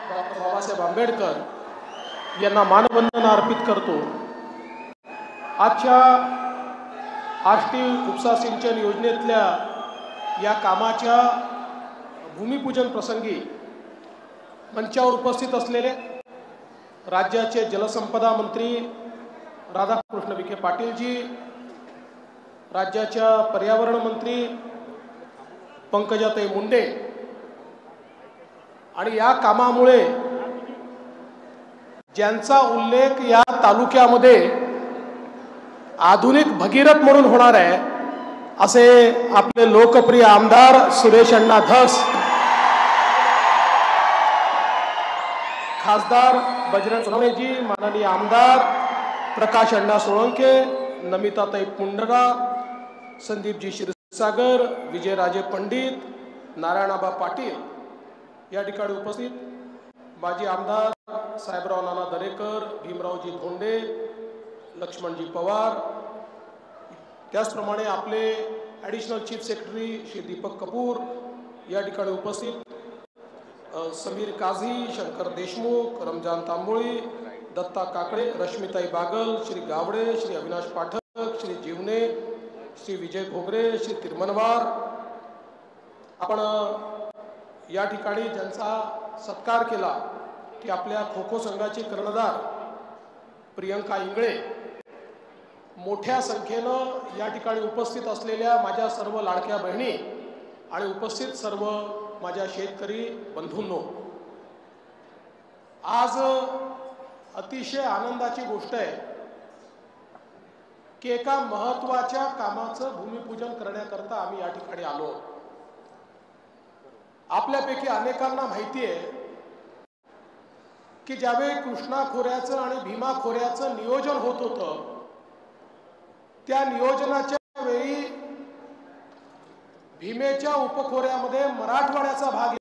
Doctor Babasaheb Ambedkar यांना मानवंदन अर्पित करतो। आजच्या आष्टी उपसा सिंचन योजनेतल्या या कामाच्या भूमिपूजन प्रसंगी मंचावर उपस्थित असलेले राज्याचे जलसंपदा मंत्री राधाकृष्ण विखे पाटीलजी, राज्याच्या पर्यावरण मंत्री पंकजाताई मुंडे आणि या कामामुळे ज्यांचा उल्लेख या तालुक्यामध्ये आधुनिक भगीरथ म्हणून होणार आहे असे आपले लोकप्रिय आमदार सुरेश अण्णा धस, खासदार बजरंग सोनवणेजी, माननीय आमदार प्रकाश अण्णा सोळंके, नमिताताई पुंडरा, संदीपजी क्षीरसागर, विजयराजे पंडित, नारायणाबा पाटील या ठिकाणी उपस्थित माजी आमदार साहेबराव नाना दरेकर, भीमरावजी धोंडे, लक्ष्मणजी पवार, त्याचप्रमाणे आपले additional chief secretary Shri Deepak Kapoor या ठिकाणी उपस्थित, समीर काझी, शंकर देशमुख, रमजान तांबोळी, दत्ता काकडे, रश्मिताई बागल, श्री गावडे, श्री अविनाश पाठक, श्री जीवने, श्री विजय घोगरे, श्री तिरमनवार, आपण या ठिकाणी ज्यांचा सत्कार केला की आपल्या खो खो संघाची कर्णधार प्रियंका इंगळे, मोठ्या संख्येनं या ठिकाणी उपस्थित असलेल्या माझ्या सर्व लाडक्या बहिणी आणि उपस्थित सर्व माझ्या शेतकरी बंधूंनो, आज अतिशय आनंदाची गोष्ट आहे की एका महत्त्वाच्या कामाचं भूमिपूजन करण्याकरता आम्ही या ठिकाणी आलो। आपल्यापैकी अनेकांना माहिती आहे की ज्यावेळी कृष्णा खोऱ्याचं आणि भीमा खोऱ्याचं नियोजन होत होतं त्या नियोजनाच्या वेळी भीमेच्या उपखोऱ्यामध्ये मराठवाड्याचा भाग